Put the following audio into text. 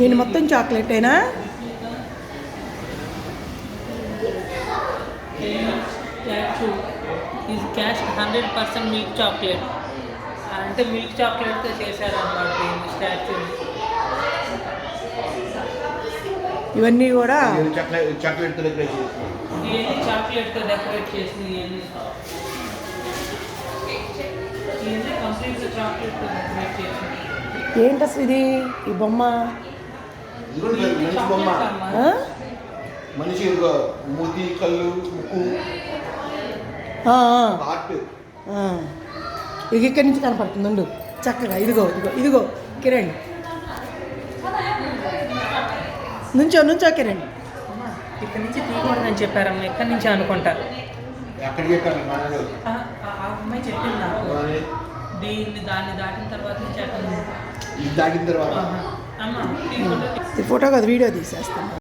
దీని మొత్తం చాక్లెటేనా? ఇది క్యాష్ 100% మిల్క్ చాక్లెట్, అంటే మిల్క్ చాక్లెట్తో చేశారన్నమాట ఈ స్టాచ్యూ. ఇవన్నీ కూడా చాక్లెట్తో డెకరేట్ చేసింది. ఇవన్నీ కంప్లీట్గా చాక్లెట్తో డెకరేట్ చేసింది. ఏంటి అసలు ఇది? ఈ బొమ్మ మనిషి మూతి, కళ్ళు, ముక్కు, ఇది ఇక్కడి నుంచి కనపడుతుంది. ఉండు చక్కగా. ఇదిగో ఇదిగో ఇదిగో కిరణ్, నుంచో కిరణ్. ఇక్కడి నుంచి తీయకూడదని చెప్పారమ్మా, ఇక్కడి నుంచి అనుకుంటా. ఆ అమ్మాయి చెప్పింది నాకు, దాన్ని దాటిన తర్వాత నుంచి అక్కడ దాటిన తర్వాత అమ్మ ఫోటో కాదు, వీడియో తీసేస్తాను.